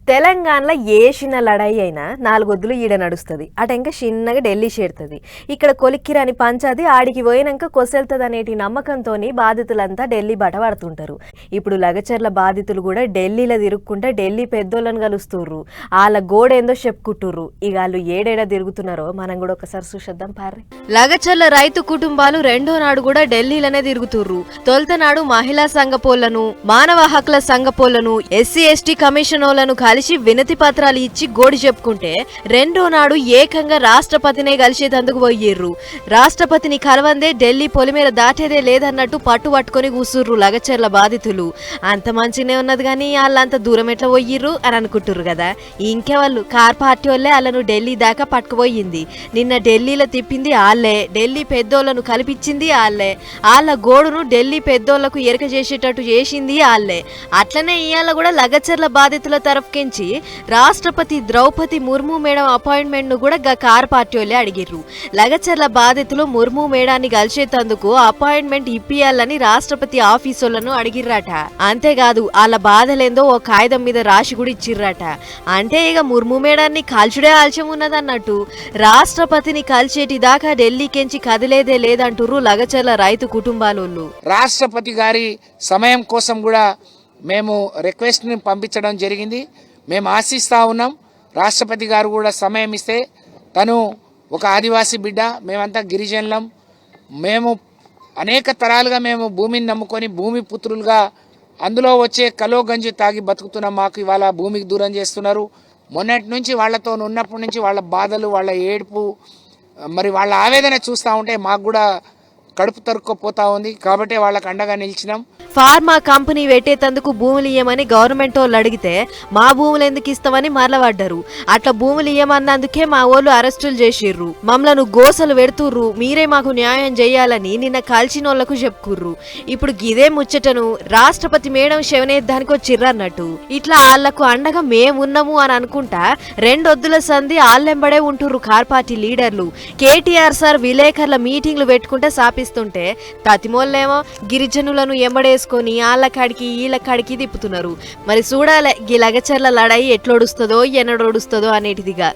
తెలంగాణలో ఏసిన లడాయి అయినా 4 వద్దులు ఈడ నడుస్తుంది. అటెంక చిన్నగా ఢిల్లీ చేరుతుంది. ఇక్కడ కొలిక్కిరాని పంచాది ఆడికి పోయినాక కొసెల్తుంది అనేటి నమ్మకంతోని బాధితులంతా ఢిల్లీ బట పడుతుంటారు. ఇప్పుడు లగచర్ల బాధితులు కూడా ఢిల్లీలో తిరుక్కుంటా ఢిల్లీ పెద్దోళ్ళని కలుస్తుర్రు. వాళ్ళ గోడేందో చెప్పుకుంటుర్రు. ఇక వాళ్ళు ఏడేడా తిరుగుతున్నారో మనం కూడా ఒకసారి చూసేద్దాం పార్రి. లగచర్ల రైతు కుటుంబాలు రెండో నాడు కూడా ఢిల్లీలోనే తిరుగుతుర్రు. తొలుత నాడు మహిళా సంఘపోళ్లను, మానవ హక్కుల సంఘపోళ్లను, ఎస్సీ ఎస్టీ కమిషనోళ్లను కలిసి వినతి పత్రాలు ఇచ్చి గోడి చెప్పుకుంటే రెండో నాడు ఏకంగా రాష్ట్రపతినే కలిసేందుకు పోయిర్రు. రాష్ట్రపతిని కలవందే ఢిల్లీ పొలిమేర దాటేదే లేదన్నట్టు పట్టు పట్టుకొని కూసుర్రు లగచర్ల బాధితులు. అంత మంచినే ఉన్నది కానీ వాళ్ళంత దూరం ఎట్లా పోయిర్రు అని అనుకుంటుర్రు కదా. ఇంకే వాళ్ళు కార్ పార్టీ వాళ్ళే వాళ్ళను ఢిల్లీ దాకా పట్టుకుపోయింది. నిన్న ఢిల్లీలో తిప్పింది వాళ్ళే, ఢిల్లీ పెద్దోళ్లను కల్పించింది వాళ్ళే, వాళ్ళ గోడును ఢిల్లీ పెద్దోళ్లకు ఎరక చేసేటట్టు చేసింది వాళ్ళే. అట్లనే ఇవాళ కూడా లగచర్ల బాధితుల తరఫుకించి రాష్ట్రపతి ద్రౌపది ముర్ము మేడం అపాయింట్మెంట్ ను కూడా కార్ పార్టీ వాళ్ళే అడిగిర్రు. లగచర్ల బాధితులు ముర్ము మేడాన్ని కలిసేందుకు అపాయింట్మెంట్ ఇప్పియాలని రాష్ట్రపతి ఆఫీసులను అడిగిర్రట. అంతేకాదు వాళ్ళ బాధలేందో ఓ కాగితం మీద రాసి కూడా ఇచ్చిర్రట. అంటే ఇక ముర్ము మేడాన్ని కాల్చుడే ఆలస్యం ఉన్నదన్నట్టు రాష్ట్రపతిని కలిసేటి దాకా ఢిల్లీకెంచి కదిలేదే లేదంటుర్రు లగచర్ల రైతు కుటుంబాలోళ్ళు. రాష్ట్రపతి గారి సమయం కోసం కూడా మేము రిక్వెస్ట్ని పంపించడం జరిగింది. మేము ఆశిస్తూ ఉన్నాం రాష్ట్రపతి గారు కూడా సమయం ఇస్తే. తను ఒక ఆదివాసీ బిడ్డ, మేమంతా గిరిజనులం. మేము అనేక తరాలుగా మేము భూమిని నమ్ముకొని భూమి పుత్రులుగా అందులో వచ్చే కలో గంజి తాగి బతుకుతున్నాం. మాకు ఇవాళ భూమికి దూరం చేస్తున్నారు. మొన్నటి నుంచి వాళ్ళతో ఉన్నప్పటి నుంచి వాళ్ళ బాధలు, వాళ్ళ ఏడుపు, మరి వాళ్ళ ఆవేదన చూస్తూ ఉంటే మాకు కూడా కడుపు తరుక్కుపోతా ఉంది. కాబట్టి వాళ్ళకి అండగా నిలిచినాం. ఫార్మా కంపెనీ పెట్టేందుకు భూములు ఇయ్యమని గవర్నమెంట్ వాళ్ళు అడిగితే మా భూములు ఎందుకు ఇస్తామని మరలబడ్డారు. అట్లా భూములు ఇయ్యమన్నందుకే మా వాళ్ళు అరెస్టులు చేసిర్రు. మమ్మలను గోసలు పెడుతుర్రు. మీరే మాకు న్యాయం చేయాలని నిన్న కాల్చినోళ్లకు చెప్పుకుర్రు. ఇప్పుడు గిదే ముచ్చటను రాష్ట్రపతి మేడం శవనేద్దానికి వచ్చిర్రన్నట్టు. ఇట్లా వాళ్లకు అండగా మేమున్నాము అని అనుకుంటా రెండొద్దుల సంధి ఆళ్ళెంబడే ఉంటుర్రు కార్ పార్టీ లీడర్లు. కేటీఆర్ సార్ విలేకరుల మీటింగ్లు పెట్టుకుంటే సాపిస్తుంటే తతిమోళ్ళేమో గిరిజనులను ఎంబడేసుకొని వాళ్ళ కాడికి వీళ్ళ కాడికి తిప్పుతున్నారు. మరి చూడాలి ఈ లగచర్ల లడాయి ఎట్లొడుస్తుందో ఎన్నడొడుస్తుందో అనేటిదిగా.